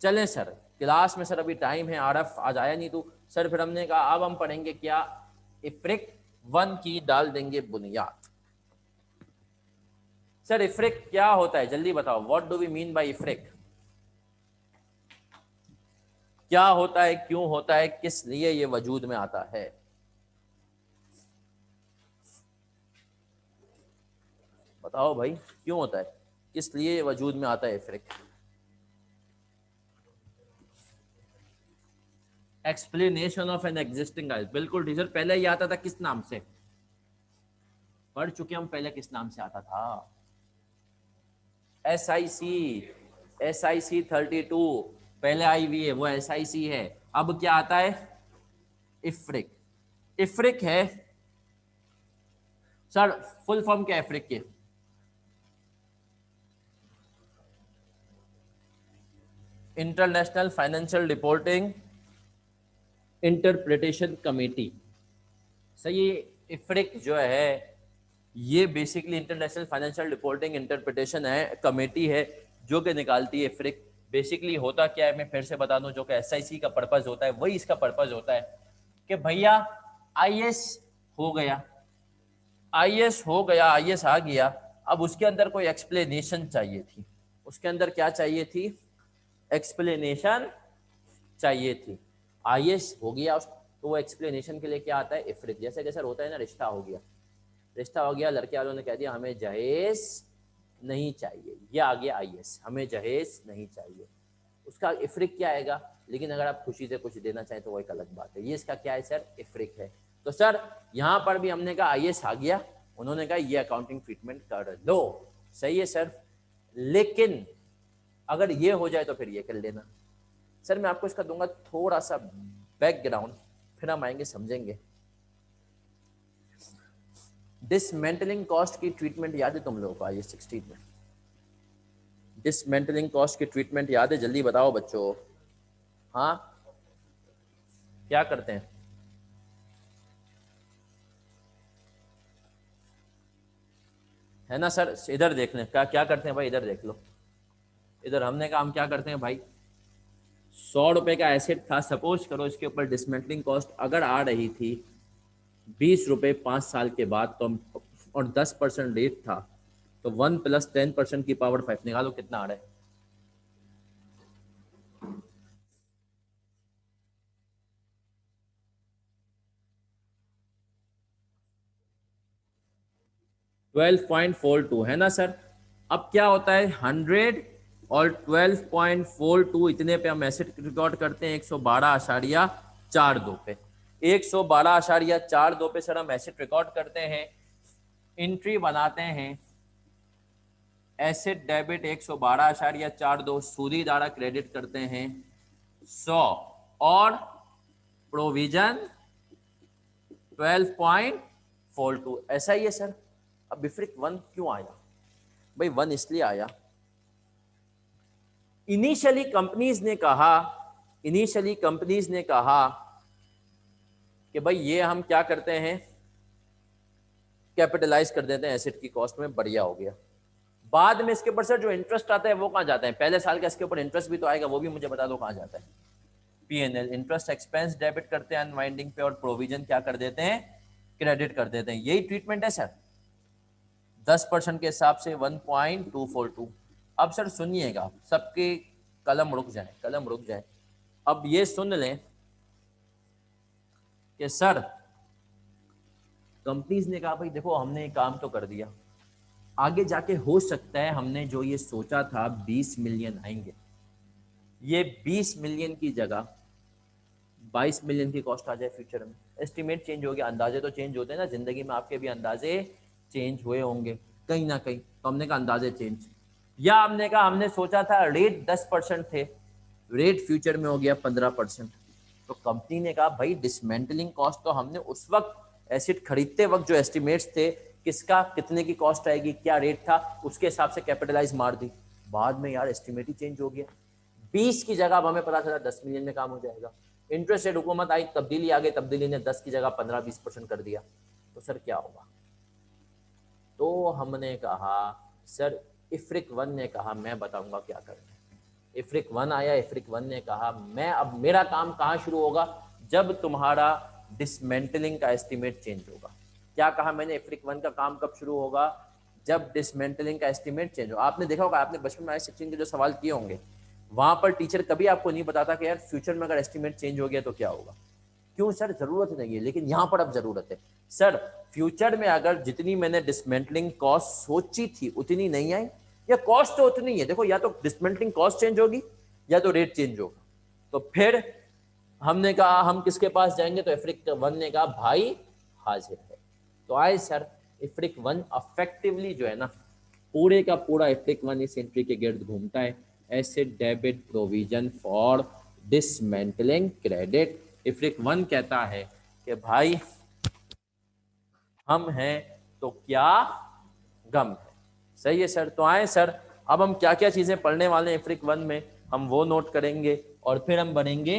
चलें sir, class में sir अभी टाइम है, आरफ आज आया नहीं तो सर, फिर हमने कहा अब हम पढ़ेंगे क्या, इफ्रिक 1 की डाल देंगे बुनियाद। सर इफ्रिक क्या होता है जल्दी बताओ, what do we mean by IFRIC? क्या होता है, क्यों होता है, किस लिए ये वजूद में आता है? बताओ भाई, क्यों होता है, किस लिए ये वजूद में आता है IFRIC? Explanation of an existing IAS, बिल्कुल टीचर, पहले ये आता था किस नाम से, पढ़ चुके हम पहले, किस नाम से आता था? SIC, SIC32 पहले आई हुई है, वो SIC है। अब क्या आता है, इफ्रिक। इफ्रिक है सर, फुल फॉर्म क्या है इफ्रिक के? International financial reporting interpretation committee. सही, इफ्रिक जो है ये basically international financial reporting interpretation है कमेटी है जो कि निकालती है इफ्रिक। बेसिकली होता क्या है, मैं फिर से बता दूं, जो कि SIC का पर्पज होता है वही इसका पर्पज होता है कि भैया IS हो गया, IS हो गया, IS आ गया, अब उसके अंदर कोई एक्सप्लेनेशन चाहिए थी, उसके अंदर क्या चाहिए थी, एक्सप्लेनेशन चाहिए थी। IS हो गया तो वो एक्सप्लेनेशन के लिए क्या आता है, इफ्रिक। जैसे कि सर होता है ना, रिश्ता हो गया, रिश्ता हो गया, लड़के वालों ने कह दिया हमें जहेज नहीं चाहिए, ये आ गया IS, हमें जहेज नहीं चाहिए, उसका इफ्रिक क्या आएगा। लेकिन अगर आप खुशी से कुछ देना चाहें तो वो एक अलग बात है, ये इसका क्या है सर, इफ्रिक है। तो सर यहाँ पर भी हमने कहा IS आ गया, उन्होंने कहा ये अकाउंटिंग ट्रीटमेंट कर दो, सही है सर, लेकिन अगर ये हो जाए तो फिर ये कर लेना। सर मैं आपको इसका दूंगा थोड़ा सा बैकग्राउंड, फिर हम आएंगे समझेंगे। डिसमेंटलिंग कॉस्ट की ट्रीटमेंट याद है तुम लोगों को IS 16 में? डिसमेंटलिंग कॉस्ट की ट्रीटमेंट याद है, जल्दी बताओ बच्चों। हाँ, क्या करते हैं? है ना सर, इधर देख लें क्या क्या करते हैं भाई, इधर देख लो, इधर हमने कहा हम क्या करते हैं भाई, 100 रुपए का एसेट था, सपोज करो इसके ऊपर डिसमेंटलिंग कॉस्ट अगर आ रही थी 20 रुपए 5 साल के बाद, तो हम, और 10% रेट था, तो 1 + 10% की पावर 5 निकालो कितना आ रहा है। 12.42 है ना सर। अब क्या होता है, 100 और 12.42 इतने पे हम एसेट रिकॉर्ड करते हैं 112.42 पे, 112.42 पे सर हम एसेट रिकॉर्ड करते हैं, एंट्री बनाते हैं, एसेट डेबिट 112.42, सूदी द्वारा क्रेडिट करते हैं 100, और प्रोविजन 12.42, ऐसा ही है सर। अब इफ्रिक 1 क्यों आया भाई, 1 इसलिए आया, इनिशियली कंपनीज ने कहा कि भाई ये हम क्या करते हैं, कैपिटलाइज कर देते हैं एसेट की कॉस्ट में, बढ़िया हो गया। बाद में इसके ऊपर सर जो इंटरेस्ट आता है वो कहाँ जाता है, पहले साल का इसके ऊपर इंटरेस्ट भी तो आएगा, वो भी मुझे बता दो कहाँ जाता है। P&L, इंटरेस्ट एक्सपेंस डेबिट करते हैं अनवाइंडिंग पे, और प्रोविजन क्या कर देते हैं, क्रेडिट कर देते हैं, यही ट्रीटमेंट है सर। 10% के हिसाब से 1.242। अब सर सुनिएगा, सबके कलम रुक जाए, कलम रुक जाए, अब ये सुन लें कि सर कंपनीज ने कहा भाई देखो हमने काम तो कर दिया, आगे जाके हो सकता है हमने जो ये सोचा था 20 मिलियन आएंगे, ये 20 मिलियन की जगह 22 मिलियन की कॉस्ट आ जाए फ्यूचर में। एस्टिमेट चेंज हो गया, अंदाजे तो चेंज होते हैं ना जिंदगी में, आपके भी अंदाजे चेंज हुए होंगे कहीं ना कहीं, तो हमने कहा अंदाजे चेंज, या हमने कहा हमने सोचा था रेट 10% थे, रेट फ्यूचर में हो गया 15%, तो कंपनी ने कहा भाई डिसमेंटलिंग कॉस्ट तो हमने उस वक्त एसिड खरीदते वक्त जो एस्टिमेट्स थे किसका कितने की कॉस्ट आएगी क्या रेट था उसके हिसाब से कैपिटलाइज मार दी, बाद में यार एस्टिमेट ही चेंज हो गया, 20 की जगह अब हमें पता चला 10 मिलियन में काम हो जाएगा। इंटरेस्ट रेट हुकूमत आई, तब्दीली आ गई, तब्दीली ने 10 की जगह 15-20% कर दिया, तो सर क्या होगा। तो हमने कहा सर, इफ्रिक 1 ने कहा मैं बताऊंगा क्या करना है। इफ्रिक 1 आया, इफ्रिक 1 ने कहा मैं अब मेरा काम कहाँ शुरू होगा, जब तुम्हारा डिसमेंटलिंग का एस्टिमेट चेंज होगा। क्या कहा मैंने, इफ्रिक 1 का काम कब शुरू होगा, जब डिसमेंटलिंग का एस्टिमेट चेंज हो। आपने देखा होगा, आपने बचपन में 16 के जो सवाल किए होंगे, वहां पर टीचर कभी आपको नहीं बताता कि यार फ्यूचर में अगर एस्टिमेट चेंज हो गया तो क्या होगा। क्यों सर, जरूरत नहीं है, लेकिन यहाँ पर अब जरूरत है। सर फ्यूचर में अगर जितनी मैंने डिसमेंटलिंग कॉस्ट सोची थी उतनी नहीं आई, या कॉस्ट तो उतनी है, देखो या तो डिसमेंटलिंग कॉस्ट चेंज होगी या तो रेट चेंज होगा, तो फिर हमने कहा हम किसके पास जाएंगे, तो इफ्रिक 1 ने कहा भाई हाजिर है। तो आए सर, इफ्रिक 1 अफेक्टिवली जो है ना, पूरे का पूरा इफ्रिक 1 इस एंट्री के गिर्द घूमता है, asset debit provision for dismantling credit. IFRIC 1 कहता है कि भाई हम हैं तो क्या गम है। सही है सर। तो आए सर, अब हम क्या क्या चीजें पढ़ने वाले हैं इफ्रिक 1 में, हम वो नोट करेंगे और फिर हम बढ़ेंगे।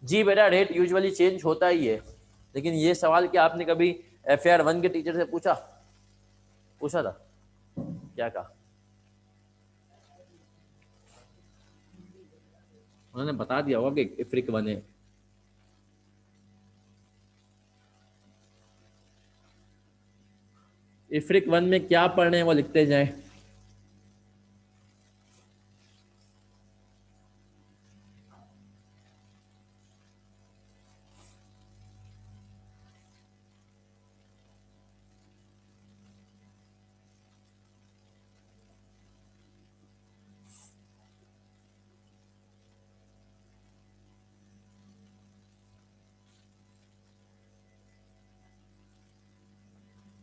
जी बेटा, रेट यूजुअली चेंज होता ही है, लेकिन ये सवाल क्या आपने कभी FAR 1 के टीचर से पूछा, पूछा था, क्या कहा उन्होंने, बता दिया होगा कि इफ्रिक 1 है। इफ्रिक 1 में क्या पढ़ने हैं वो लिखते जाएं।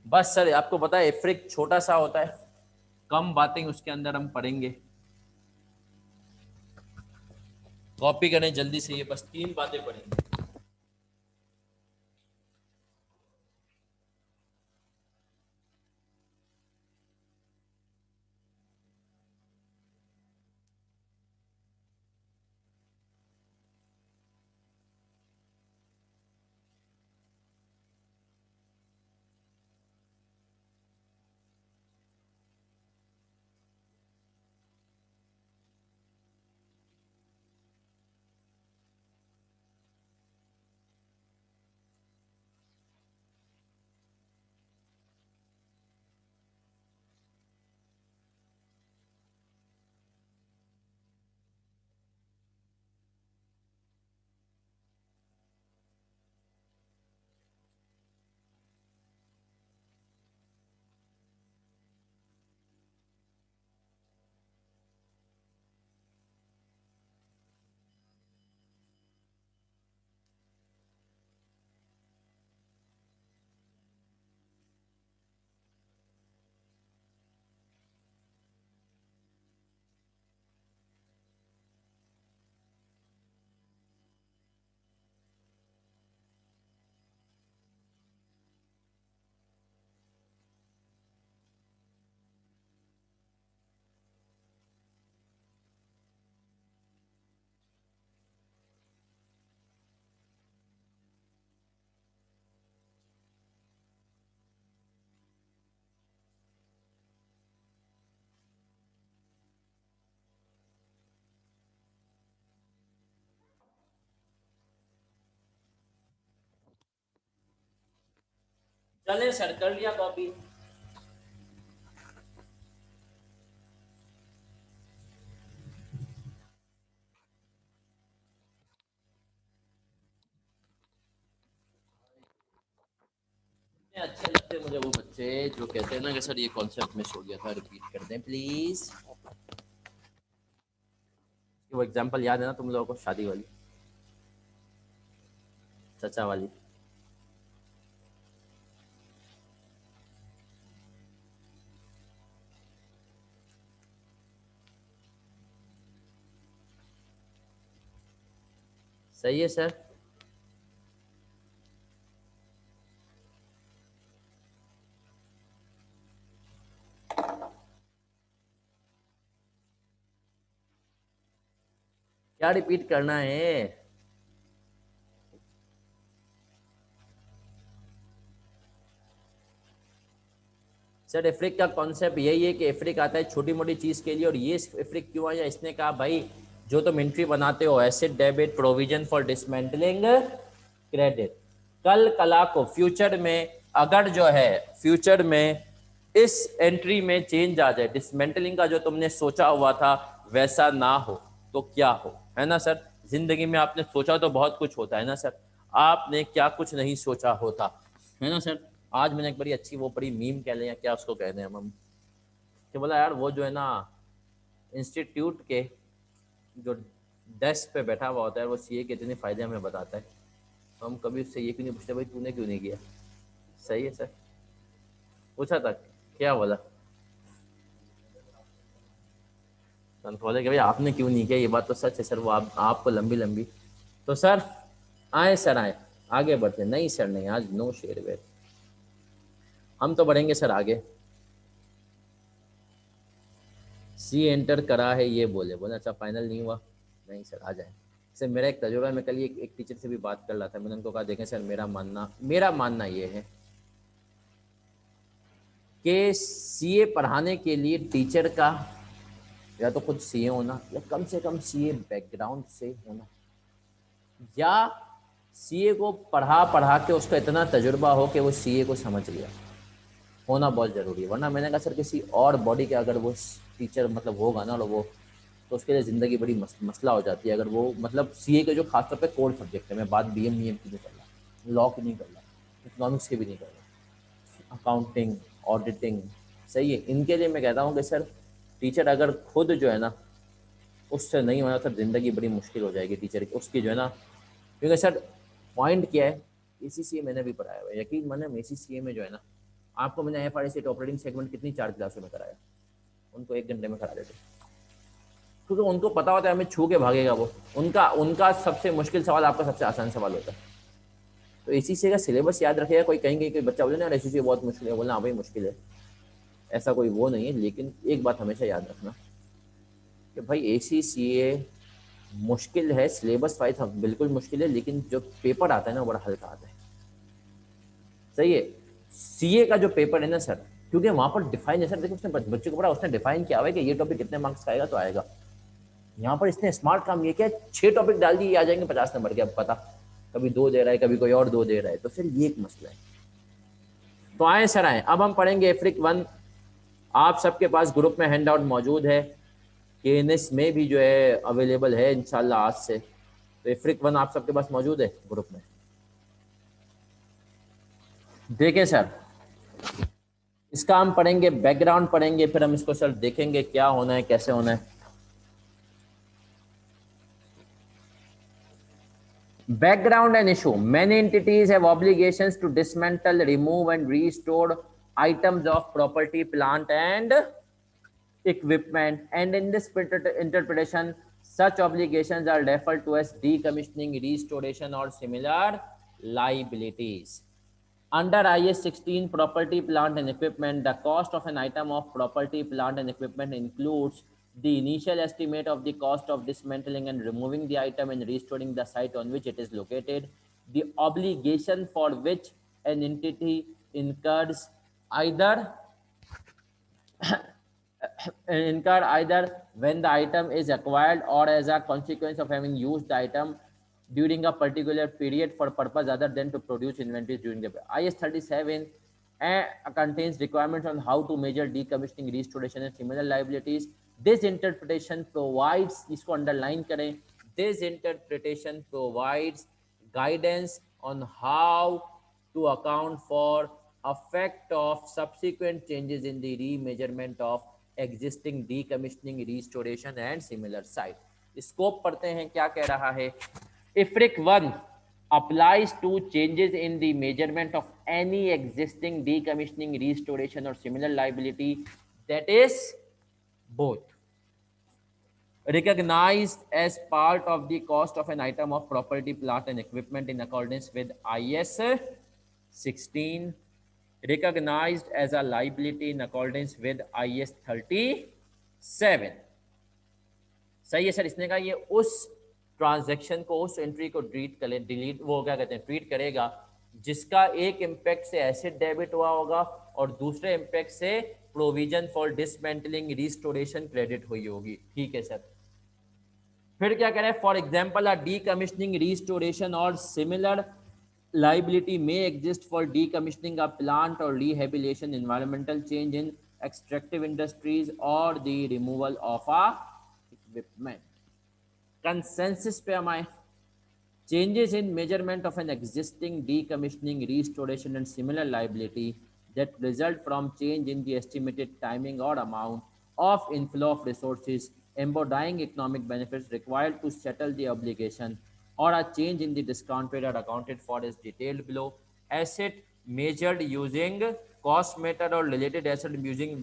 बस सर आपको पता है इफ्रिक छोटा सा होता है, कम बातें उसके अंदर हम पढ़ेंगे। कॉपी करें जल्दी से, ये बस 3 बातें पढ़ेंगे। चले सर, कर लिया कॉपी। अच्छे लगते हैं मुझे वो बच्चे जो कहते हैं ना कि सर ये कॉन्सेप्ट मिस हो गया था, रिपीट कर दें प्लीज। वो एग्जांपल याद है ना तुम लोगों को, शादी वाली, चचा वाली। सही है सर। क्या रिपीट करना है। सर इफ्रिक का कॉन्सेप्ट यही है कि इफ्रिक आता है छोटी मोटी चीज के लिए, और ये इफ्रिक क्यों आया, इसने कहा भाई जो तुम एंट्री बनाते हो asset debit provision for dismantling credit, कल कला को फ्यूचर में अगर जो है फ्यूचर में इस एंट्री में चेंज आ जाए, डिसमेंटलिंग का जो तुमने सोचा हुआ था वैसा ना हो तो क्या हो, है ना सर। जिंदगी में आपने सोचा तो बहुत कुछ होता है ना सर, आपने क्या कुछ नहीं सोचा होता, है ना सर। आज मैंने एक बड़ी अच्छी वो बड़ी मीम कह लें या क्या उसको कहते हैं हम, कि बोला यार वो जो है ना इंस्टीट्यूट के जो डेस्क पे बैठा हुआ होता है वो सीए के इतने फायदे हमें बताता है, तो हम कभी उससे ये क्यों नहीं पूछते भाई तूने क्यों नहीं किया। सही है सर, पूछा था क्या बोला, तो बोले कि भाई आपने क्यों नहीं किया, ये बात तो सच है सर, वो आपको लंबी लंबी। तो सर आए सर आए, आगे बढ़ते, नहीं सर नहीं, आज नो शेयर वेट, हम तो बढ़ेंगे सर आगे। सी एंटर करा है ये बोले, बोले अच्छा फाइनल नहीं हुआ, नहीं सर आ जाए। सर मेरा एक तजुर्बा है, मैं कल एक टीचर से भी बात कर रहा था, मैंने उनको कहा देखें सर मेरा मानना ये है कि सीए पढ़ाने के लिए टीचर का या तो खुद सीए होना या कम से कम सीए बैकग्राउंड से होना, या सीए को पढ़ा पढ़ा के उसका इतना तजुर्बा हो कि वो सीए को समझ लिया, होना बहुत ज़रूरी है। वरना मैंने कहा सर किसी और बॉडी के अगर वो टीचर मतलब होगा ना, और वो तो उसके लिए ज़िंदगी बड़ी मसला हो जाती है। अगर वो मतलब सीए के जो खासतौर पे कोर सब्जेक्ट है, मैं बात बीएम वीएम की नहीं कर रहा, लॉ की नहीं कर रहा, इकोनॉमिक्स की भी नहीं कर रहा, अकाउंटिंग ऑडिटिंग, सही है, इनके लिए मैं कहता हूँ कि सर टीचर अगर खुद जो है ना उससे नहीं होना, सर ज़िंदगी बड़ी मुश्किल हो जाएगी टीचर की उसकी जो है ना। क्योंकि सर पॉइंट क्या है, एसीसीए मैंने भी पढ़ाया हुआ है, यकीन माने एसीसीए में जो है ना, आपको मैंने एफआरएस ऑपरेटिंग सेगमेंट कितनी 4 क्लासों में कराया, उनको 1 घंटे में करा देते, क्योंकि उनको पता होता है हमें छू के भागेगा वो, उनका उनका सबसे मुश्किल सवाल आपका सबसे आसान सवाल होता है। तो एसीसीए का सिलेबस याद रखेगा, कोई कहेंगे कि बच्चा बोले ना एसीसीए बहुत मुश्किल है, बोलना हाँ भाई मुश्किल है, ऐसा कोई वो नहीं है, लेकिन एक बात हमेशा याद रखना कि भाई एसीसीए मुश्किल है, सिलेबस वाइज बिल्कुल मुश्किल है, लेकिन जो पेपर आता है ना वो बड़ा हल्का आता है, सही है। सीए का जो पेपर है ना सर, क्योंकि वहां पर डिफाइन है सर, देखो उसने बच्चे को पढ़ा, उसने डिफाइन किया हुआ है कि ये टॉपिक कितने मार्क्स का आएगा तो आएगा। यहाँ पर इसने स्मार्ट काम ये किया, 6 टॉपिक डाल दिए, आ जाएंगे 50 नंबर के, अब पता कभी 2 दे रहा है कभी कोई और 2 दे रहा है, तो फिर ये एक मसला है। तो आए सर आए, अब हम पढ़ेंगे एफ्रिक 1। आप सबके पास ग्रुप में हैंड आउट मौजूद है, केएनएस में भी जो है अवेलेबल है इंशाल्लाह आज से, तो एफ्रिक 1 आप सबके पास मौजूद है ग्रुप में। देखें सर इसका हम पढ़ेंगे, बैकग्राउंड पढ़ेंगे, फिर हम इसको सर देखेंगे क्या होना है कैसे होना है। Background and issue. Many entities have obligations to dismantle, remove, and restore items of property, plant, and equipment. And in this interpretation, such obligations are referred to as decommissioning, restoration, or similar liabilities. Under IS 16 property, plant, and equipment, the cost of an item of property, plant, and equipment includes the initial estimate of the cost of dismantling and removing the item and restoring the site on which it is located, the obligation for which an entity incurs either when the item is acquired or as a consequence of having used the item during a particular period for purpose other than to produce inventories during the IS 37 contains requirements on how to measure decommissioning, restoration and similar liabilities. This interpretation provides, इसको underline करें, this interpretation provides guidance on how to account for effect of subsequent changes in the remeasurement of existing decommissioning, restoration and similar site. Scope पढ़ते हैं क्या कह रहा है। IFRIC 1 applies to changes in the measurement of any existing decommissioning, restoration or similar liability that is both recognized as part of the cost of an item of property, plant and equipment in accordance with IS 16, recognized as a liability in accordance with IS 37। सही है sir, इसने कहा ये उस transaction को, उस entry को delete वो क्या कहते हैं ट्रीट करेगा जिसका एक इम्पैक्ट से एसेट डेबिट हुआ होगा और दूसरे इम्पैक्ट से provision for dismantling restoration credit हुई होगी। ठीक है सर। फिर क्या करें, for example a decommissioning restoration और similar liability may exist for decommissioning a plant or rehabilitation, environmental change in extractive industries, or the removal of a equipment. Consensus पे हमारे changes in measurement of an existing decommissioning, restoration, and similar liability that result from change in the estimated timing or amount of inflow of resources embodying economic benefits required to settle the obligation, or a change in the discount rate are accounted for as detailed below. Asset measured using cost method or related asset using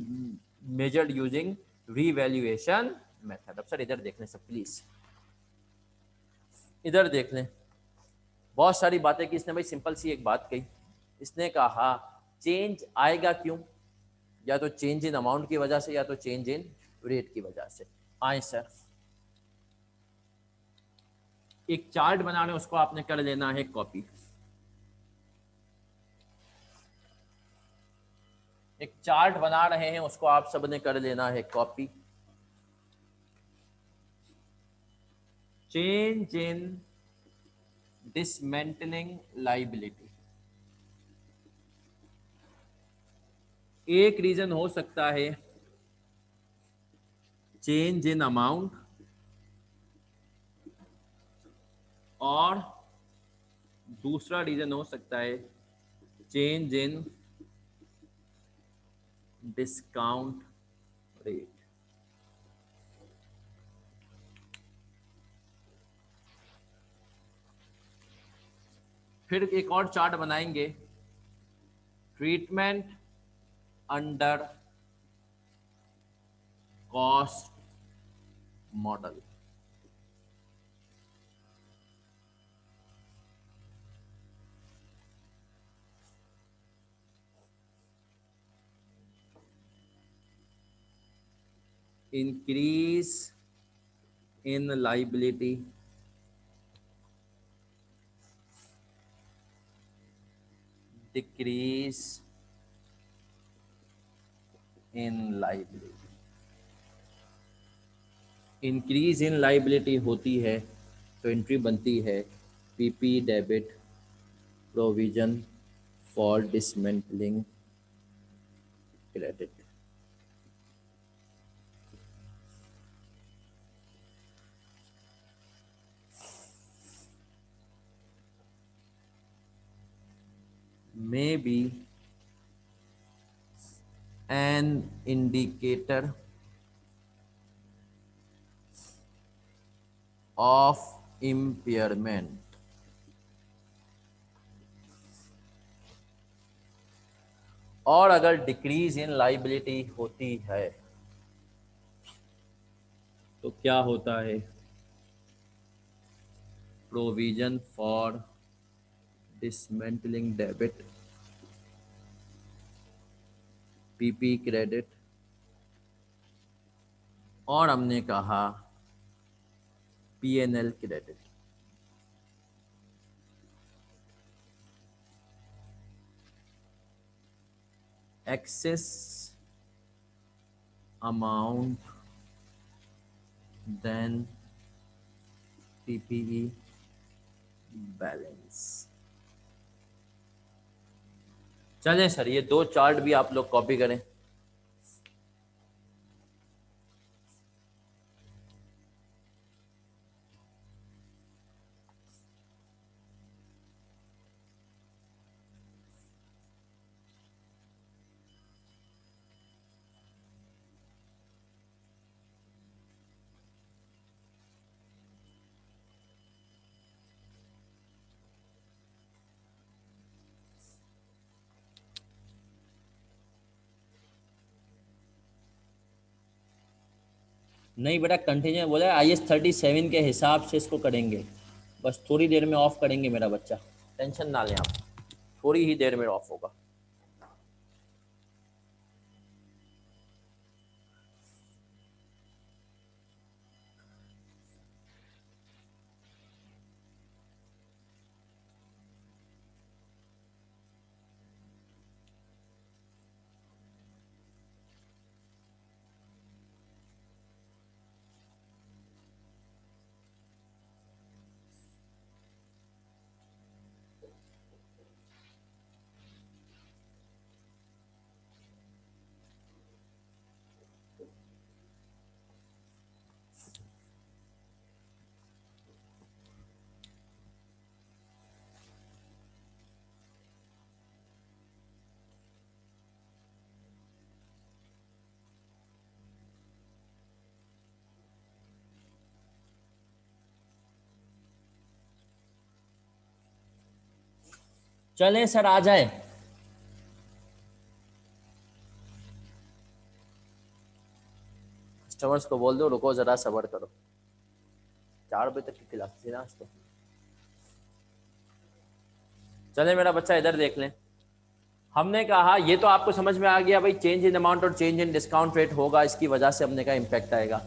measured using revaluation method. अब sir इधर देख लें सब please, इधर देख लें। बहुत सारी बातें की इसने भाई, सिंपल सी एक बात कही। इसने कहा चेंज आएगा क्यों, या तो चेंज इन अमाउंट की वजह से या तो चेंज इन रेट की वजह से। आए सर, एक चार्ट बना रहे हैं, उसको आपने कर लेना है कॉपी। एक चार्ट बना रहे हैं, उसको आप सबने कर लेना है copy. Change in dismantling liability, एक रीजन हो सकता है चेंज इन अमाउंट, और दूसरा रीजन हो सकता है चेंज इन डिस्काउंट रेट। फिर एक और चार्ट बनाएंगे, treatment under cost model. Increase in liability, decrease in liability. Increase in liability होती है तो एंट्री बनती है PP debit provision for dismantling credit. may be an indicator of impairment, और अगर डिक्रीज इन लाइबिलिटी होती है तो क्या होता है, provision for dismantling debit PP credit, और हमने कहा PNL credit. Excess amount than PPE balance. चलें सर, ये दो चार्ट भी आप लोग कॉपी करें। नहीं बेटा, कंटिन्यू बोला IS-37 के हिसाब से इसको करेंगे। बस थोड़ी देर में ऑफ करेंगे मेरा बच्चा, टेंशन ना लें आप, थोड़ी ही देर में ऑफ होगा। चलें सर, आ जाए। कस्टमर्स को बोल दो रुको जरा, सब्र करो, 4 बजे तक की क्लास थी ना आज तो। चले मेरा बच्चा इधर देख लें। हमने कहा ये तो आपको समझ में आ गया भाई, चेंज इन अमाउंट और चेंज इन डिस्काउंट रेट होगा, इसकी वजह से हमने कहा इम्पैक्ट आएगा।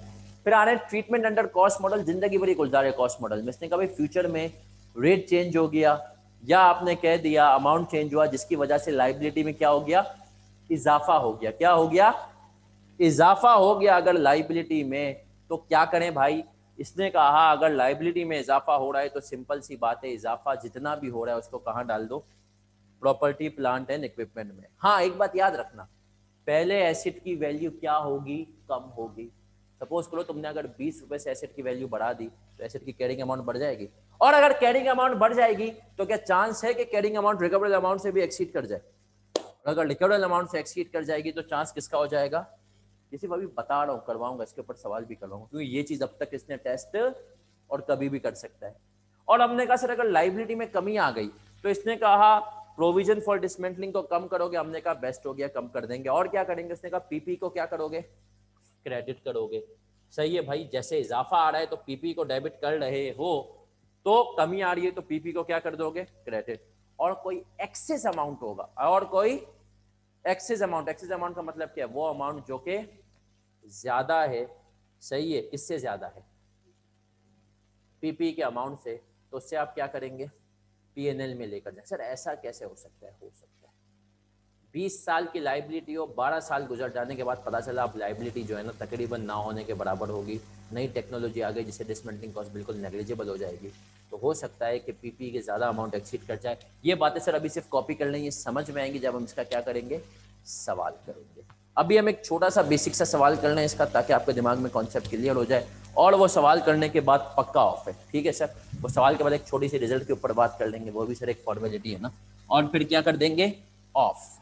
फिर आ रहे हैं ट्रीटमेंट अंडर कॉस्ट मॉडल, जिंदगी भरी गुजार है कॉस्ट मॉडल में। इसने कहा भाई फ्यूचर में रेट चेंज हो गया, या आपने कह दिया अमाउंट चेंज हुआ, जिसकी वजह से लाइबिलिटी में क्या हो गया, इजाफा हो गया। क्या हो गया, इजाफा हो गया अगर लाइबिलिटी में, तो क्या करें भाई। इसने कहा अगर लाइबिलिटी में इजाफा हो रहा है तो सिंपल सी बात है, इजाफा जितना भी हो रहा है उसको कहाँ डाल दो, प्रॉपर्टी प्लांट एंड इक्विपमेंट में। हाँ एक बात याद रखना, पहले एसेट की वैल्यू क्या होगी, कम होगी। सपोज करो तुमने अगर 20 रुपए से एसेट की वैल्यू बढ़ा दी तो एसेट की कैरिंग अमाउंट बढ़ जाएगी। और अगर कैरिंग अमाउंट बढ़ जाएगी तो क्या चांस है कि कैरिंग अमाउंट रिकवरेबल अमाउंट से भी एक्सीड कर जाए। और अगर रिकवरेबल अमाउंट से एक्सीड कर जाएगी तो चांस किसका हो जाएगा, किसी को अभी बता रहा हूँ, करवाऊंगा इसके ऊपर सवाल भी करवाऊंगा, क्योंकि ये चीज अब तक इसने टेस्ट और कभी भी कर सकता है। और हमने कहा सर अगर लाइबिलिटी में कमी आ गई तो इसने कहा प्रोविजन फॉर डिसमेंटलिंग को कम करोगे। हमने कहा बेस्ट हो गया, कम कर देंगे। और क्या करेंगे, उसने कहा पीपी को क्या करोगे, क्रेडिट करोगे। सही है भाई, जैसे इजाफा आ रहा है तो पीपी को डेबिट कर रहे हो, तो कमी आ रही है तो पीपी को क्या कर दोगे, क्रेडिट। और कोई एक्सेस अमाउंट होगा, और कोई एक्सेस अमाउंट, एक्सेस अमाउंट का मतलब क्या है, वो अमाउंट जो कि ज्यादा है, सही है, किससे ज्यादा है, पीपी के अमाउंट से, तो उससे आप क्या करेंगे, पीएनएल में लेकर जाए। सर ऐसा कैसे हो सकता है, हो सकता है 20 साल की लाइबिलिटी हो, 12 साल गुजर जाने के बाद पता चला अब लाइबिलिटी जो है ना तकरीबन ना होने के बराबर होगी, नई टेक्नोलॉजी आ गई जिससे डिसमेंटलिंग कॉस्ट बिल्कुल नेग्लिजिबल हो जाएगी, तो हो सकता है कि पीपी के ज़्यादा अमाउंट एक्सीड कर जाए। ये बातें सर अभी सिर्फ कॉपी कर लेंगे, समझ में आएंगी जब हम इसका क्या करेंगे, सवाल करेंगे। अभी हम एक छोटा सा बेसिक सा सवाल कर लें इसका, ताकि आपके दिमाग में कॉन्सेप्ट क्लियर हो जाए, और वो सवाल करने के बाद पक्का ऑफ है, ठीक है सर। वो सवाल के बाद एक छोटी सी रिजल्ट के ऊपर बात कर लेंगे, वो भी सर एक फॉर्मेलिटी है ना, और फिर क्या कर देंगे, ऑफ।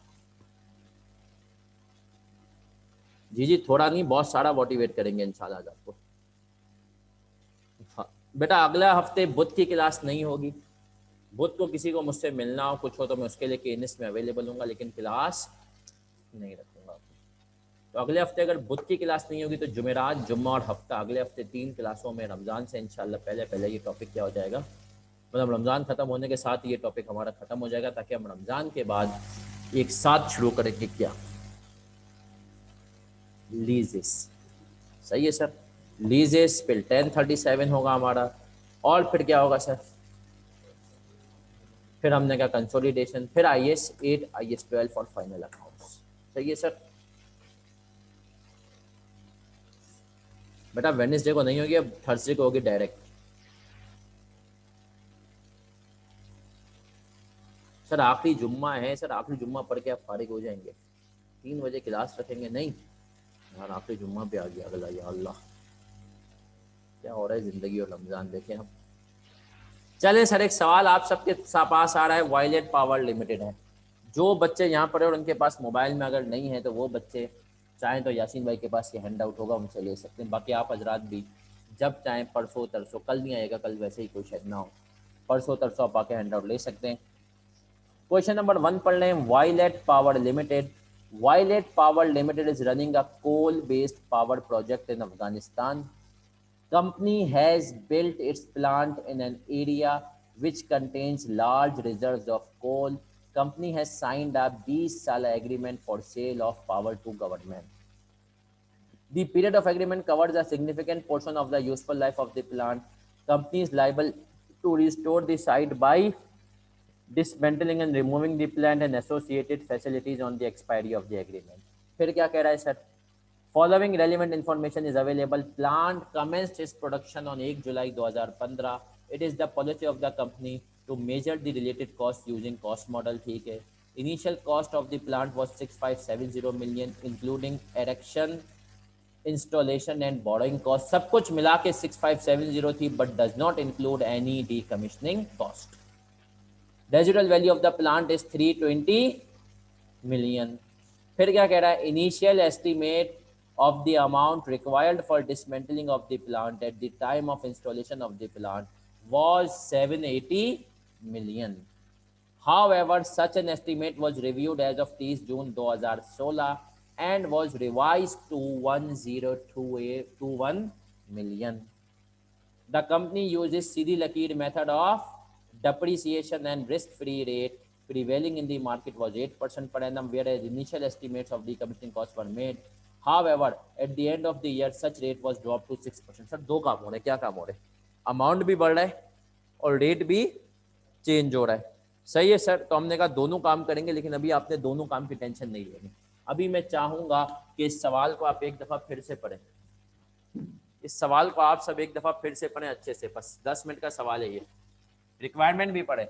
जी जी, थोड़ा नहीं बहुत सारा मोटिवेट करेंगे इंशाल्लाह आपको। हाँ बेटा, अगला हफ्ते बुध की क्लास नहीं होगी। बुध को किसी को मुझसे मिलना हो कुछ हो तो मैं उसके लिए केनिस में अवेलेबल हूँ, लेकिन क्लास नहीं रखूंगा। तो अगले हफ्ते अगर बुध की क्लास नहीं होगी तो जुमेरात, जुम्मा और हफ्ता, अगले हफ्ते 3 क्लासों में रमज़ान से इंशाल्लाह पहले पहले ये टॉपिक क्या हो जाएगा, मतलब रमज़ान ख़त्म होने के साथ ये टॉपिक हमारा ख़त्म हो जाएगा, ताकि हम रमज़ान के बाद एक साथ शुरू करेंगे क्या, लीजेस। सही है सर, लीजेस फिर 1037 होगा हमारा, और फिर क्या होगा सर, फिर हमने कहा कंसोलिडेशन, फिर IAS 8, IAS 12 और फाइनल अकाउंट्स। सही है सर। बेटा वेडनेसडे को नहीं होगी, अब थर्सडे को होगी डायरेक्ट। सर आखिरी जुम्मा है सर, आखिरी जुम्मा पढ़ के आप फारिग हो जाएंगे, 3 बजे क्लास रखेंगे। नहीं यार, आखिरी जुम्मा पे आ गया अगला, या अल्लाह क्या हो रहा है ज़िंदगी और रमज़ान, देखें हम। चले सर, एक सवाल आप सबके पास आ रहा है, वायलेट पावर लिमिटेड है। जो बच्चे यहाँ पर और उनके पास मोबाइल में अगर नहीं है तो वो बच्चे चाहें तो यासीन भाई के पास ये हैंड आउट होगा, उनसे ले सकते हैं। बाकी आप हजरात भी जब चाहें, परसों तरसों, कल नहीं आएगा, कल वैसे ही कोई शायद ना हो, परसों तरसों आप आके हैंड आउट ले सकते हैं। क्वेश्चन नंबर 1 पढ़ लें, Violet Power Limited. Violet Power Limited is running a coal based power project in Afghanistan. Company has built its plant in an area which contains large reserves of coal. Company has signed a 20-साल agreement for sale of power to government. The period of agreement covers a significant portion of the useful life of the plant. Company is liable to restore the site by dismantling and removing the plant and associated facilities on the expiry of the agreement. फिर क्या कह रहा है sir, Following relevant information is available. Plant commenced its production on 1 July 2015. It is the policy of the company to measure the related costs using cost model. ठीक है. Initial cost of the plant was 6570 million, including erection, installation and borrowing cost. सब कुछ मिला के 6570 थी, but does not include any decommissioning cost. Residual value of the plant is 320 million. फिर क्या कह रहा है, initial estimate of the amount required for dismantling of the plant at the time of installation of the plant was 780 million. However, such an estimate was reviewed as of 30 June 2016 and was revised to 1021 million. The company uses CD Lakir method of depreciation and risk-free rate prevailing in the market was 8% per annum, whereas initial estimates of decommissioning costs were made. However, at the end of the year, such rate was dropped to 6%. Sir दो काम हो रहे हैं, क्या काम हो रहे हैं? अमाउंट भी बढ़ रहा है और रेट भी चेंज हो रहा है. सही है सर. तो हमने कहा दोनों काम करेंगे, लेकिन अभी आपने दोनों काम की टेंशन नहीं लेनी. अभी मैं चाहूंगा कि इस सवाल को आप एक दफा फिर से पढ़ें. इस सवाल को आप सब एक दफा फिर से पढ़ें अच्छे से. बस 10 मिनट का सवाल है ये. रिक्वायरमेंट भी पढ़े.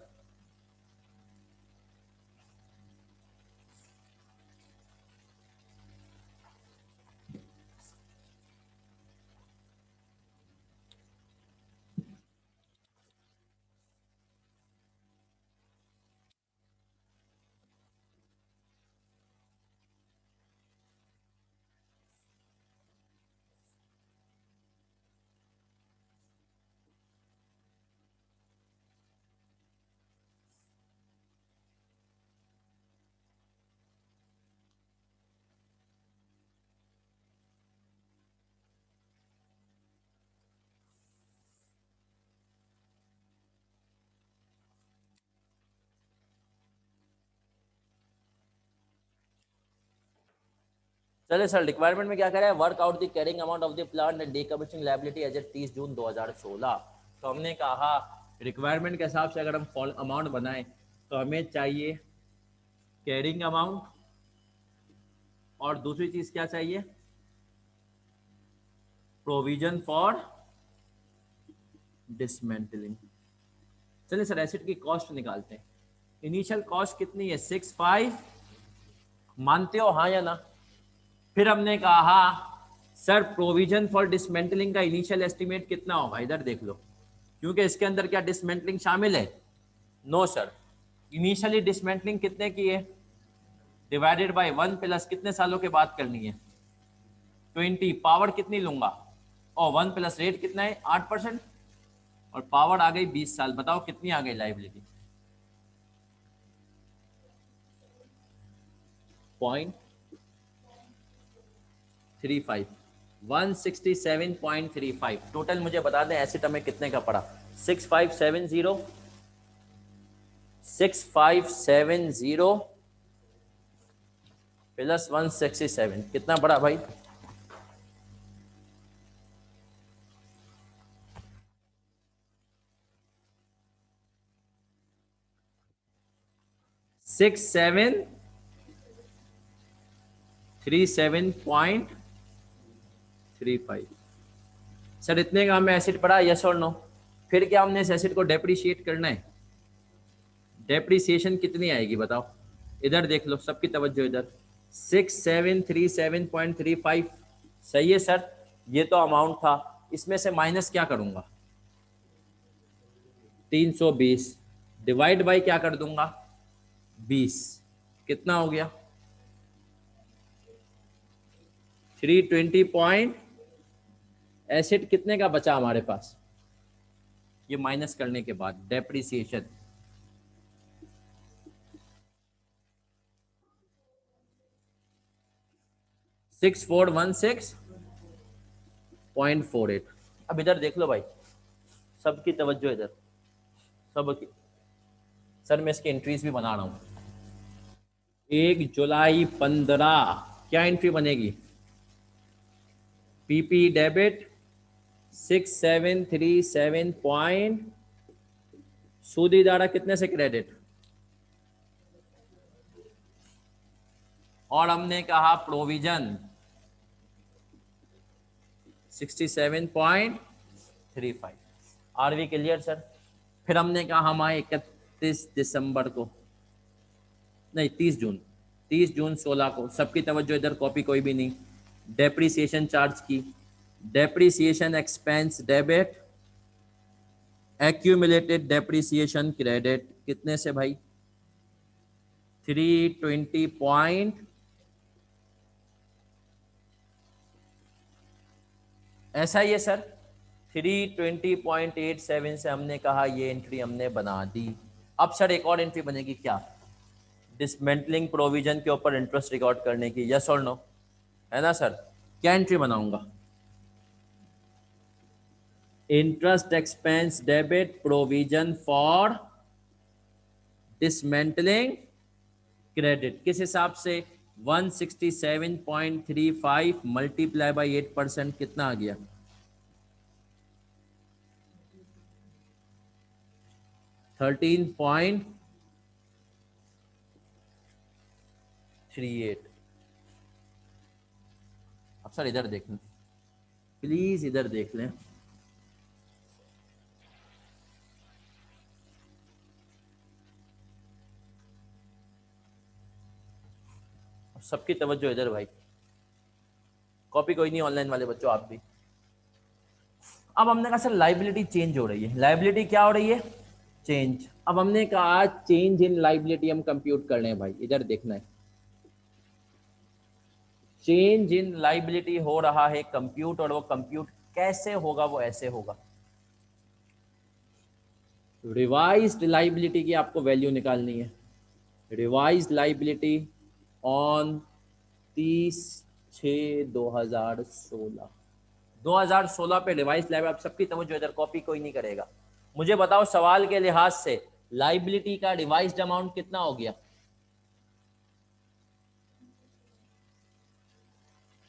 चले सर, रिक्वायरमेंट में क्या करें? Work out the carrying amount of the plant and decommissioning liability as at 30 June 2016. तो हमने कहा रिक्वायरमेंट के हिसाब से अगर हम अमाउंट बनाएं तो हमें चाहिए कैरिंग अमाउंट और दूसरी चीज क्या चाहिए? Provision for dismantling. चलिए सर, एसेट की कॉस्ट निकालते हैं. इनिशियल कॉस्ट कितनी है? 65. मानते हो हाँ या ना? फिर हमने कहा सर प्रोविजन फॉर डिसमेंटलिंग का इनिशियल एस्टिमेट कितना होगा? इधर देख लो, क्योंकि इसके अंदर क्या डिसमेंटलिंग शामिल है? No sir. इनिशियली डिसमेंटलिंग कितने की है? डिवाइडेड बाय 1 प्लस कितने सालों के बाद करनी है? 20. पावर कितनी लूंगा? और 1 प्लस रेट कितना है? 8%. और पावर आ गई 20 साल. बताओ कितनी आ गई लाइबिलिटी? 0.35. 167.35. टोटल मुझे बता दें एसेट हमें कितने का पड़ा? 6570 प्लस 167 कितना पड़ा भाई? 6737.35. सर इतने का हमें एसिड पड़ा, यस और नो? फिर क्या हमने इस एसिड को डेप्रिशिएट करना है? डेप्रिसिएशन कितनी आएगी बताओ? इधर देख लो, सबकी तवज्जो इधर. 6737.35. सही है सर. ये तो अमाउंट था. इसमें से माइनस क्या करूंगा? 320 डिवाइड बाई क्या कर दूंगा? 20. कितना हो गया? 320 पॉइंट. एसिड कितने का बचा हमारे पास? ये माइनस करने के बाद डेप्रिसिएशन 6416.48. अब इधर देख लो भाई, सबकी तवज्जो इधर, सबकी. सर मैं इसकी एंट्रीज भी बना रहा हूं. 1 जुलाई 15 क्या एंट्री बनेगी? PP debit 6737 point. सूदी दारा कितने से क्रेडिट? और हमने कहा provision 67.35. Are we clear sir? फिर हमने कहा हम आए 31 दिसंबर को, नहीं 30 जून, 30 जून 16 को. सबकी तवज्जो इधर, कॉपी कोई भी नहीं. डेप्रिसिएशन चार्ज की. Depreciation expense debit, accumulated depreciation credit कितने से भाई? 320 पॉइंट. ऐसा ही है सर. 320.87 से हमने कहा ये एंट्री हमने बना दी. अब सर एक और एंट्री बनेगी क्या, डिसमेंटलिंग प्रोविजन के ऊपर इंटरेस्ट रिकॉर्ड करने की, यस और नो, है ना सर। क्या एंट्री बनाऊंगा, interest expense debit provision for dismantling credit, किस हिसाब से 167.35 मल्टीप्लाई बाई 8% कितना आ गया, 13.38। अब सर इधर देख लें प्लीज, इधर देख लें, सबकी तवज्जो इधर भाई, कॉपी कोई नहीं, ऑनलाइन वाले बच्चों आप भी। अब हमने कहा सर लाइबिलिटी चेंज हो रही है, लाइबिलिटी क्या हो रही है, चेंज। अब हमने कहा चेंज इन लाइबिलिटी हम कंप्यूट कर लें भाई, इधर देखना है, चेंज इन लाइबिलिटी हो रहा है कंप्यूट, और वो कंप्यूट कैसे होगा, वो ऐसे होगा, रिवाइज्ड लाइबिलिटी की आपको वैल्यू निकालनी है, रिवाइज्ड लाइबिलिटी ऑन 30/6/2016, 2016 पे रिवाइज लाइबिलिटी। आप सबकी तवज्जो इधर, कॉपी कोई नहीं करेगा। मुझे बताओ सवाल के लिहाज से लाइबिलिटी का रिवाइज्ड अमाउंट कितना हो गया,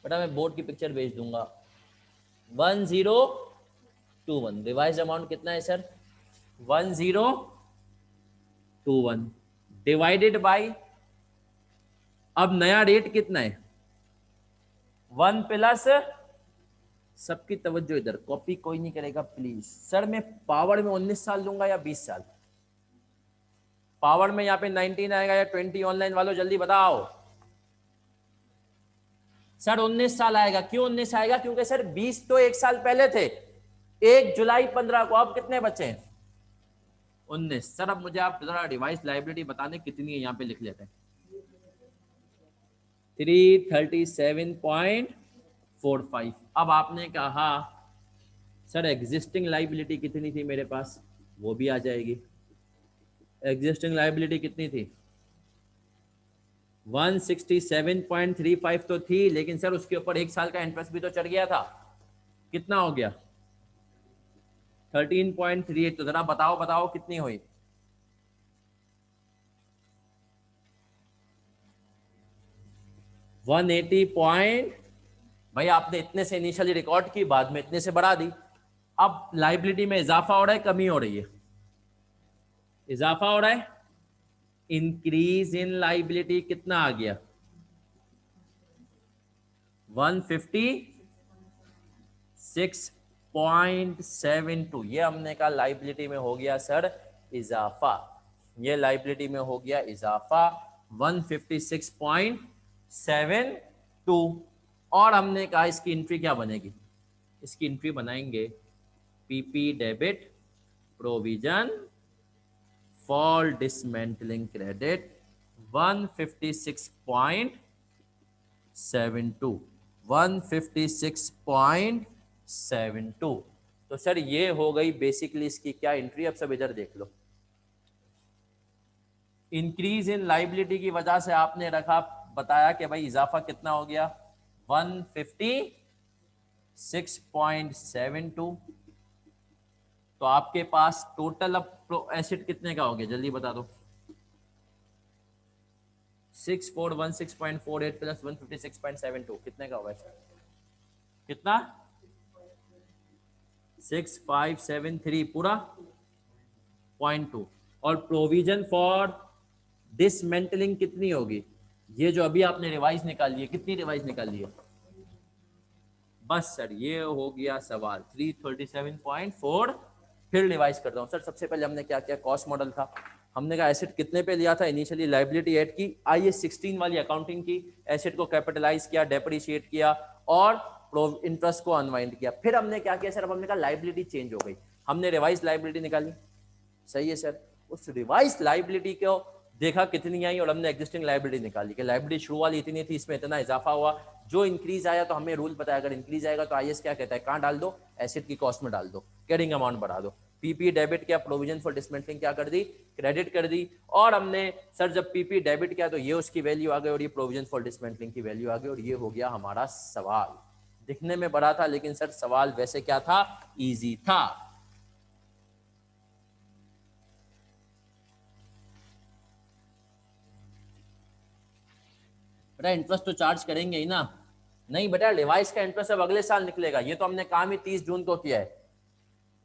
बेटा मैं बोर्ड की पिक्चर भेज दूंगा, 1021, रिवाइज अमाउंट कितना है सर, 1021 डिवाइडेड बाय, अब नया रेट कितना है, 1 प्लस, सबकी तवज्जो इधर, कॉपी कोई नहीं करेगा प्लीज। सर मैं पावर में 19 साल दूंगा या 20 साल, पावर में यहाँ पे 19 आएगा या 20, ऑनलाइन वालों जल्दी बताओ। सर 19 साल आएगा, क्यों 19 आएगा, क्योंकि सर 20 तो एक साल पहले थे, 1 जुलाई 15 को, अब कितने बचे हैं, 19। सर अब मुझे आप जरा रिवाइज लाइबिलिटी बताने कितनी है, यहाँ पे लिख लेते हैं, 337.45। अब आपने कहा सर एग्जिस्टिंग लाइबिलिटी कितनी थी मेरे पास, वो भी आ जाएगी, एग्जिस्टिंग लाइबिलिटी कितनी थी, 167.35 तो थी, लेकिन सर उसके ऊपर एक साल का इंटरेस्ट भी तो चढ़ गया था, कितना हो गया 13.38। तो जरा बताओ बताओ कितनी हुई, 180 भाई आपने इतने से इनिशियली रिकॉर्ड की, बाद में इतने से बढ़ा दी। अब लाइबिलिटी में इजाफा हो रहा है, कमी हो रही है, इजाफा हो रहा है, इंक्रीज इन लाइबिलिटी कितना आ गया 156.72, ये हमने कहा लाइबिलिटी में हो गया सर इजाफा, ये लाइबिलिटी में हो गया इजाफा 156.72। और हमने कहा इसकी एंट्री क्या बनेगी, इसकी एंट्री बनाएंगे PP debit provision for dismantling credit 156.72, 156.72। तो सर ये हो गई बेसिकली इसकी क्या एंट्री। अब सब इधर देख लो, इंक्रीज इन लाइबिलिटी की वजह से आपने रखा, बताया कि भाई इजाफा कितना हो गया 156.72। तो आपके पास टोटल अब एसिड कितने का हो गया, जल्दी बता दो, 6416.48 प्लस 156.72 कितने का होगा, कितना 6573 पूरा 0.2। और प्रोविजन फॉर डिसमेंटलिंग कितनी होगी, ये जो अभी आपने रिवाइज निकाली है, कितनी रिवाइज निकाली है, बस सर ये हो गया सवाल 337.4। फिर रिवाइज करता हूँ सर, सबसे पहले हमने क्या किया, कॉस्ट मॉडल था, हमने कहा एसेट कितने पे लिया था, इनिशियली लाइबिलिटी ऐड की, IAS 16 वाली अकाउंटिंग की, एसेट को कैपिटलाइज किया, डेप्रिशिएट किया और इंटरेस्ट को अनवाइंड किया। फिर हमने क्या किया सर, अब हमने कहा लाइबिलिटी चेंज हो गई, हमने रिवाइज लाइबिलिटी निकाली, सही है सर। उस रिवाइज लाइबिलिटी को देखा कितनी आई और हमने एग्जिस्टिंग लाइबिलिटी निकाली कि लाइबिलिटी शुरू वाली इतनी थी, इसमें इतना इजाफा हुआ, जो इंक्रीज आया तो हमें रूल पता है, अगर इंक्रीज आएगा तो IAS क्या कहता है, कहाँ डाल दो, एसेट की कॉस्ट में डाल दो, कैरिंग अमाउंट बढ़ा दो। पीपी डेबिट किया, प्रोविजन फॉर डिसमेंटलिंग क्या कर दी, क्रेडिट कर दी। और हमने सर जब पीपी डेबिट किया तो ये उसकी वैल्यू आ गई और ये प्रोविजन फॉर डिसमेंटलिंग की वैल्यू आ गई, और ये हो गया हमारा सवाल। दिखने में बड़ा था लेकिन सर सवाल वैसे क्या था, इजी था। बेटा इंटरेस्ट तो चार्ज करेंगे ही ना। नहीं बेटा, रिवाइज का इंटरेस्ट अब अगले साल निकलेगा, ये तो हमने काम ही 30 जून को किया है।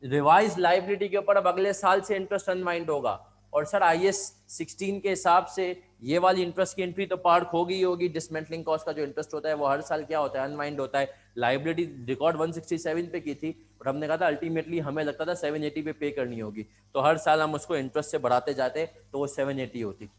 रिवाइज लाइबिलिटी के ऊपर अब अगले साल से इंटरेस्ट अनवाइंड होगा। और सर IAS 16 के हिसाब से ये वाली इंटरेस्ट की एंट्री तो पार्क होगी ही होगी। डिसमेंटलिंग कॉस्ट का जो इंटरेस्ट होता है वो हर साल क्या होता है, अनवाइंड होता है। लाइबिलिटी रिकॉर्ड 167 पे की थी और हमने कहा था अल्टीमेटली हमें लगता था 780 पे पे करनी होगी, तो हर साल हम उसको इंटरेस्ट से बढ़ाते जाते तो वो 780 होती।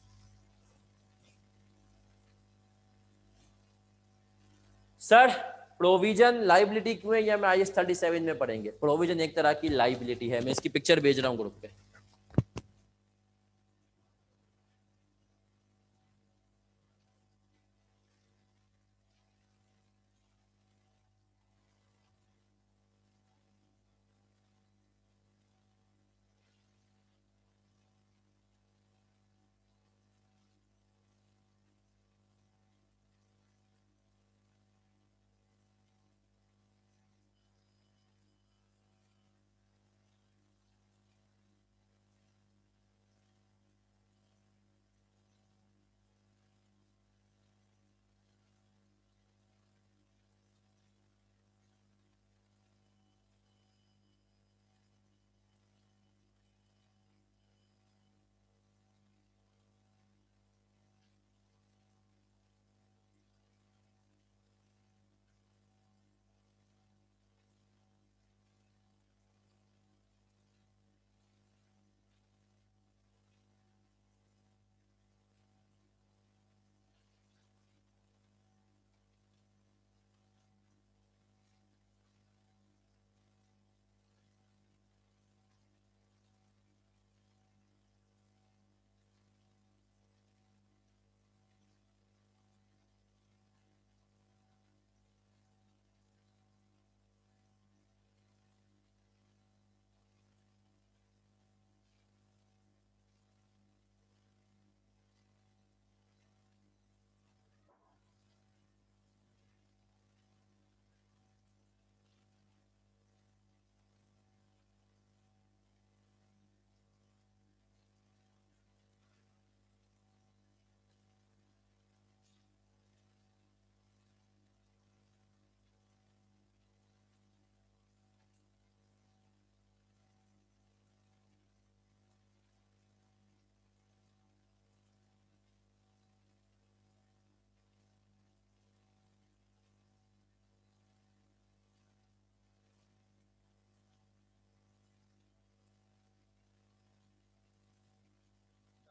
सर प्रोविजन लाइबिलिटी क्यों है, ये हम IAS 37 में पढ़ेंगे। प्रोविजन एक तरह की लाइबिलिटी है, मैं इसकी पिक्चर भेज रहा हूँ ग्रुप पे।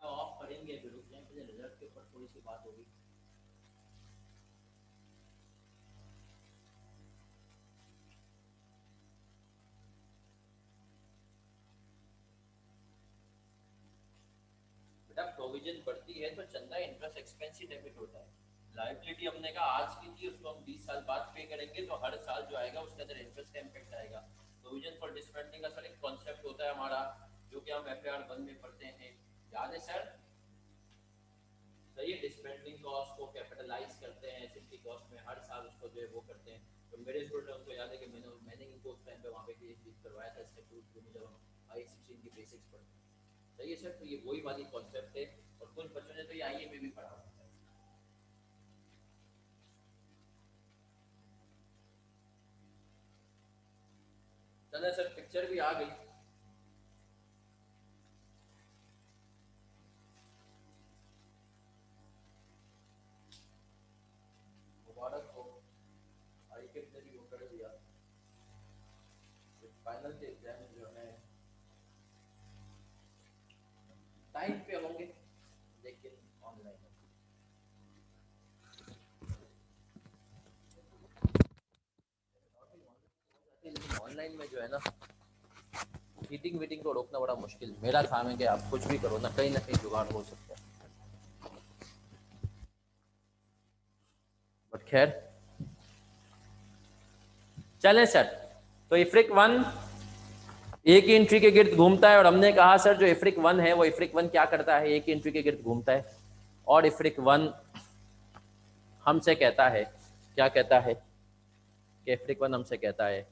ऑफ करेंगे फिर रुक जाएं, रिजल्ट के ऊपर थोड़ी सी बात होगी। बेटा प्रोविजन बढ़ती है तो चंदा इंटरेस्ट एक्सपेंस ही डेबिट होता है। लाइबिलिटी हमने कहा आज की थी, उसको हम 20 साल बाद पे करेंगे, तो हर साल जो आएगा उसके अंदर इंटरेस्ट का इम्पैक्ट आएगा। प्रोविजन फॉर डिसमेंटलिंग का सर एक कॉन्सेप्ट होता है हमारा, जो कि हम FAR 1 में पढ़ते हैं, याद है सर? सही है, डिसमेंटलिंग कॉस्ट को कैपिटलाइज करते हैं एसिड कॉस्ट में, हर साल उसको जो है वो करते हैं। तो मेरे स्टूडेंट को याद है कि मैंने इनको उस टाइम पे वहाँ पे करवाया था इसके टूल में, जब हम IAS 16 की बेसिक्स पढ़ते हैं। सही है सर, तो ये वही वाली कॉन्सेप्ट है, और कुछ बच्चों ने तो ये IE में भी पढ़ा हुआ है। चलो सर पिक्चर भी आ गई। मुबारक हो, ICAP ने भी वो कर दिया, फाइनल के एग्जाम जो है टाइम पे होंगे लेकिन ऑनलाइन। ऑनलाइन में जो है ना, मीटिंग वीटिंग को रोकना बड़ा मुश्किल। मेरा काम है कि आप कुछ भी करो ना कहीं जुगाड़ हो सकता है, बट खैर चलें सर। तो इफ्रिक 1 एक ही एंट्री के गिर्द घूमता है। और हमने कहा सर जो इफ्रिक 1 है वो इफ्रिक 1 क्या करता है, एक ही एंट्री के गिर्द घूमता है। और इफ्रिक 1 हमसे कहता है, क्या कहता है कि इफ्रिक 1 हमसे कहता है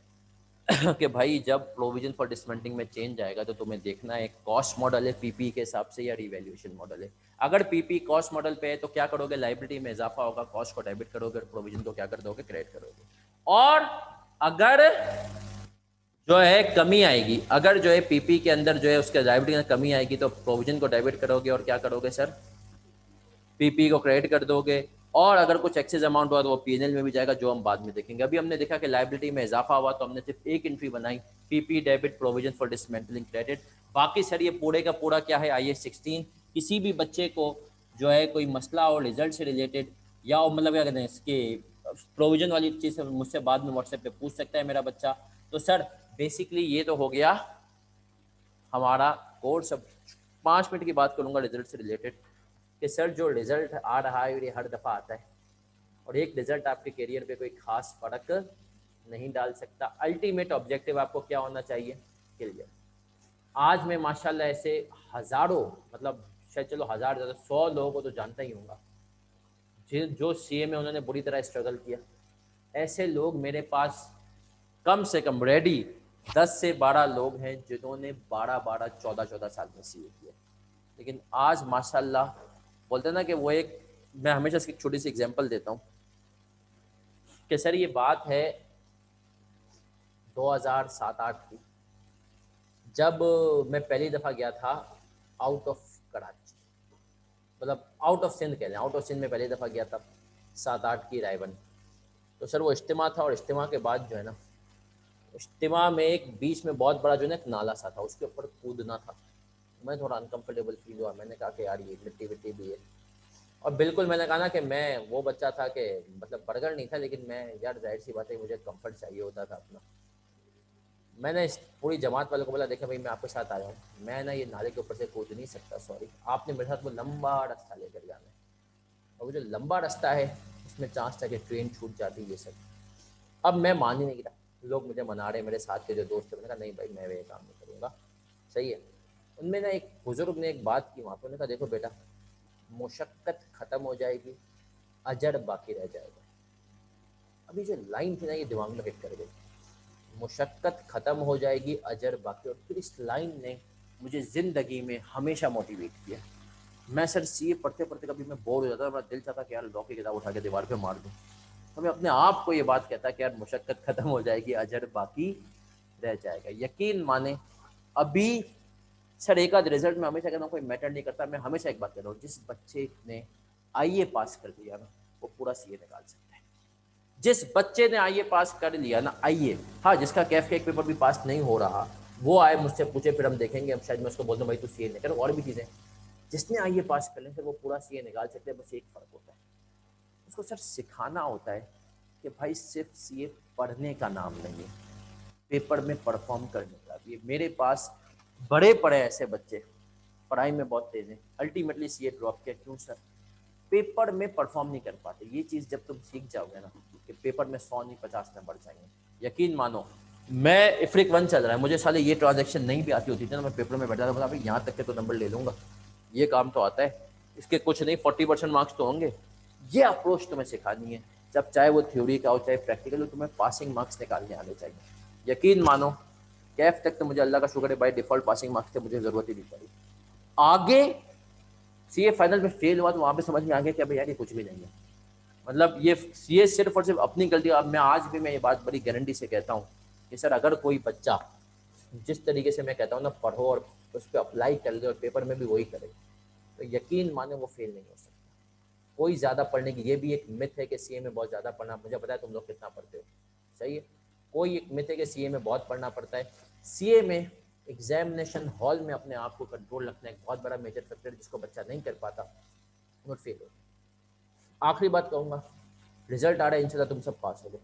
कि भाई जब प्रोविजन फॉर डिसमेंटलिंग में चेंज आएगा तो तुम्हें देखना है कॉस्ट मॉडल है पीपी के हिसाब से या रिवैल्यूएशन मॉडल है। अगर पीपी कॉस्ट मॉडल पे है तो क्या करोगे, लाइबिलिटी में इजाफा होगा, कॉस्ट को डेबिट करोगे और प्रोविजन को क्या कर दोगे, क्रेडिट करोगे। और अगर जो है कमी आएगी, अगर जो है पीपी के अंदर जो है उसके लाइबिलिटी में कमी आएगी तो प्रोविजन को डेबिट करोगे और क्या करोगे सर, पीपी को क्रेडिट कर दोगे। और अगर कुछ एक्सेस अमाउंट हुआ तो वो पीएनएल में भी जाएगा, जो हम बाद में देखेंगे। अभी हमने देखा कि लाइबिलिटी में इजाफा हुआ तो हमने सिर्फ एक एंट्री बनाई, PP debit provision for dismantling credit. बाकी सर ये पूरे का पूरा क्या है, IAS 16। किसी भी बच्चे को जो है कोई मसला और रिजल्ट से रिलेटेड या मतलब क्या कहते हैं इसके प्रोविजन वाली चीज़ मुझसे बाद में व्हाट्सएप पे पूछ सकता है मेरा बच्चा। तो सर बेसिकली ये तो हो गया हमारा कोर्स। अब 5 मिनट की बात करूंगा रिजल्ट से रिलेटेड कि सर जो रिजल्ट आ रहा है ये हर दफ़ा आता है और एक रिजल्ट आपके करियर पे कोई खास फर्क नहीं डाल सकता। अल्टीमेट ऑब्जेक्टिव आपको क्या होना चाहिए, क्लियर। आज मैं माशाल्लाह ऐसे हज़ारों, मतलब शायद चलो हज़ार ज़्यादा 100 लोगों को तो जानता ही होगा जो सीए में उन्होंने बुरी तरह स्ट्रगल किया। ऐसे लोग मेरे पास कम से कम रेडी 10 से 12 लोग हैं जिन्होंने 12-12, 14-14 साल में सीए किया। लेकिन आज माशाल्लाह बोलते हैं ना कि वो एक, मैं हमेशा इसकी छोटी सी एग्जांपल देता हूँ कि सर ये बात है 2007-8 की, जब मैं पहली दफ़ा गया था आउट ऑफ कराची, मतलब आउट ऑफ सिंध कह लें, आउट ऑफ सिंध में पहली दफ़ा गया था 7-8 की रायबन। तो सर वो इज्तिमा था और इज्तिमा के बाद जो है ना, इज्तिमा में एक बीच में बहुत बड़ा जो है ना एक नाला सा था, उसके ऊपर कूदना था। मैं थोड़ा अनकंफर्टेबल फील हुआ, मैंने कहा कि यार ये मिट्टी विट्टी भी है। और बिल्कुल मैंने कहा ना कि मैं वो बच्चा था कि मतलब बर्गर नहीं था, लेकिन मैं यार जाहिर सी बात है मुझे कंफर्ट चाहिए होता था अपना। मैंने इस पूरी जमात वालों को बोला देखा भाई मैं आपके साथ आया हूँ, मैं ना ये नाले के ऊपर से कूद नहीं सकता, सॉरी, आपने मेरे साथ वो लंबा रास्ता लेकर जाना है। और वो जो लंबा रास्ता है उसमें चांस था कि ट्रेन छूट जाती, ये सब। अब मैं मान ही नहीं रहा, लोग मुझे मना रहे, मेरे साथ के जो दोस्त थे, मैंने कहा नहीं भाई मैं ये काम नहीं करूँगा, सही है। उनमें ना एक बुजुर्ग ने एक बात की वहाँ पर, उन्होंने कहा देखो बेटा, मुशक्क़त ख़त्म हो जाएगी, अजर बाकी रह जाएगा। अभी जो लाइन थी ना ये दिमाग में हिट कर गई, मुशक्क़त ख़त्म हो जाएगी, अजर बाकी। और फिर इस लाइन ने मुझे ज़िंदगी में हमेशा मोटिवेट किया। मैं सर सीए पढ़ते पढ़ते कभी मैं बोर हो जाता, मेरा दिल चाहता कि यार लॉ की किताब उठा के दीवार पे मार दूँ। तो मैं अपने आप को ये बात कहता कि यार मुशक्क़त ख़त्म हो जाएगी, अजर बाकी रह जाएगा। यकीन माने अभी सर एक आध रिजल्ट में हमेशा कहता हूँ कोई मैटर नहीं करता, मैं हमेशा एक बात कहता हूँ, जिस बच्चे ने आईए पास कर दिया ना वो पूरा सीए निकाल सकता है। जिस बच्चे ने आईए पास कर लिया ना, आईए, हाँ जिसका कैफ का एक पेपर भी पास नहीं हो रहा वो आए मुझसे पूछे, फिर हम देखेंगे, अब शायद मैं उसको बोल दूँ भाई तू सीए नहीं कर, और भी चीज़ें। जिसने आईए पास कर लिया सर वो पूरा सीए निकाल सकते हैं। बस एक फ़र्क होता है, उसको सर सिखाना होता है कि भाई सिर्फ सीए पढ़ने का नाम नहीं है, पेपर में परफॉर्म करने का भी। मेरे पास बड़े पड़े ऐसे बच्चे पढ़ाई में बहुत तेज हैं, अल्टीमेटली सीए ड्रॉप किया। क्यों सर? पेपर में परफॉर्म नहीं कर पाते। ये चीज़ जब तुम सीख जाओगे ना कि पेपर में 100 नहीं 50 नंबर चाहिए, यकीन मानो। मैं इफ्रिक 1 चल रहा है, मुझे साले ये ट्रांजेक्शन नहीं भी आती होती थी ना, मैं पेपर में बैठा था, बोला भाई यहाँ तक के तो नंबर ले लूँगा, ये काम तो आता है, इसके कुछ नहीं 40% मार्क्स तो होंगे। ये अप्रोच तुम्हें सिखानी है, जब चाहे वो थ्योरी का हो चाहे प्रैक्टिकल हो, तुम्हें पासिंग मार्क्स निकालने आने चाहिए। यकीन मानो कैफ तक तो मुझे अल्लाह का शुक्र है बाय डिफ़ॉल्ट पासिंग मार्क्स थे, मुझे ज़रूरत ही नहीं पड़ी। आगे सीए फाइनल में फेल हुआ तो वहाँ पे समझ में आ गया कि अब यार ये कुछ भी नहीं है, मतलब ये सीए सिर्फ और सिर्फ अपनी गलती। अब मैं आज भी मैं ये बात बड़ी गारंटी से कहता हूँ कि सर अगर कोई बच्चा जिस तरीके से मैं कहता हूँ ना पढ़ो और उस पर अप्लाई कर ले और पेपर में भी वही करे तो यकीन माने वो फेल नहीं हो सकता। कोई ज़्यादा पढ़ने की, ये भी एक मिथ है कि सीए में बहुत ज़्यादा पढ़ना, मुझे पता है तुम लोग कितना पढ़ते हो, सही है। कोई एक मिथ है कि सीए में बहुत पढ़ना पड़ता है। सीए में एग्जामिनेशन हॉल में अपने आप को कंट्रोल रखना एक बहुत बड़ा मेजर फैक्टर है, जिसको बच्चा नहीं कर पाता वो फेल हो। आखिरी बात कहूँगा, रिजल्ट आ रहा है, इंशाल्लाह तुम सब पास हो गए।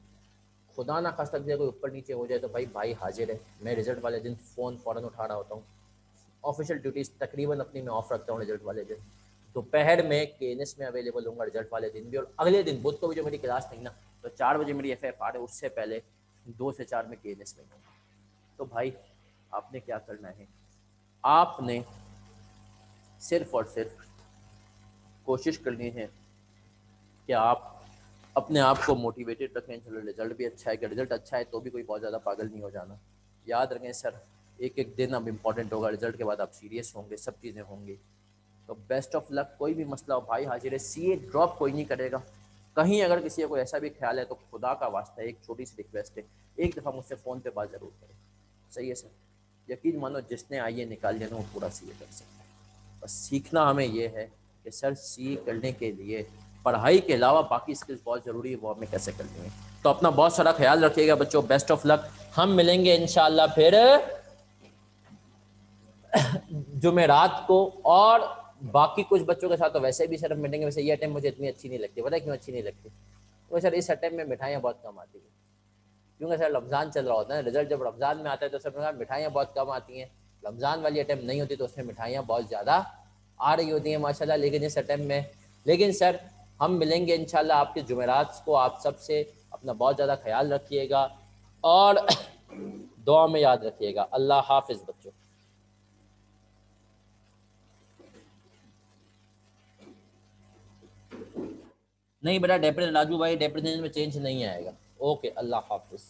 खुदा ना खास्ता कोई ऊपर नीचे हो जाए तो भाई भाई हाजिर है, मैं रिजल्ट वाले दिन फ़ोन फ़ौरन उठा रहा होता हूँ। ऑफिशियल ड्यूटीज़ तकरीबन अपनी मैं ऑफ रखता हूँ रिजल्ट वाले दिन। दोपहर में केएनएस में अवेलेबल होऊंगा रिजल्ट वाले दिन भी, और अगले दिन बुध को भी जो मेरी क्लास नहीं ना, तो 4 बजे मेरी एफएफआर है, उससे पहले 2 से 4 में केएनएस में हूँ। तो भाई आपने क्या करना है, आपने सिर्फ और सिर्फ कोशिश करनी है कि आप अपने आप को मोटिवेटेड रखें। चलो रिजल्ट भी अच्छा है, कि रिजल्ट अच्छा है तो भी कोई बहुत ज़्यादा पागल नहीं हो जाना। याद रखें सर, एक एक दिन अब इम्पॉर्टेंट होगा, रिजल्ट के बाद आप सीरियस होंगे, सब चीज़ें होंगी। तो बेस्ट ऑफ लक। कोई भी मसला हो भाई हाजिर है, सीए ड्रॉप कोई नहीं करेगा। कहीं अगर किसी को ऐसा भी ख्याल है तो खुदा का वास्ता है, एक छोटी सी रिक्वेस्ट है, एक दफ़ा मुझसे फ़ोन पे बात ज़रूर करें। सही है सर, यकीन मानो जिसने आइए निकाल लिया ना वो पूरा सीए कर सकता है। बस सीखना हमें ये है कि सर सीए करने के लिए पढ़ाई के अलावा बाकी स्किल्स बहुत ज़रूरी है, वो हमें कैसे करनी है। तो अपना बहुत सारा ख्याल रखिएगा बच्चों, बेस्ट ऑफ लक। हम मिलेंगे इंशाल्लाह फिर जुमेरात को, और बाकी कुछ बच्चों के साथ तो वैसे भी सर हम मिलेंगे। वैसे ये अटैम्प मुझे इतनी अच्छी नहीं लगती, पता है क्यों अच्छी नहीं लगती? तो सर इस अटैम्प में मिठाइयाँ बहुत कम आती है, क्योंकि सर रमज़ान चल रहा होता है, रिजल्ट जब रमज़ान में आता है तो सर मिठाइयाँ बहुत कम आती हैं। रमज़ान वाली अटैम्प नहीं होती तो उसमें मिठाइयाँ बहुत ज़्यादा आ रही होती हैं माशाल्लाह। लेकिन इस अटैम्प में, लेकिन सर हम मिलेंगे इंशाल्लाह आपके जुमेरात को। आप सबसे अपना बहुत ज़्यादा ख्याल रखिएगा और दुआ में याद रखिएगा। अल्लाह हाफिज़ बच्चों। नहीं बेटा, डेप्रेशन राजू भाई, डेप्रेशन में चेंज नहीं आएगा। ओके, अल्लाह हाफिज़।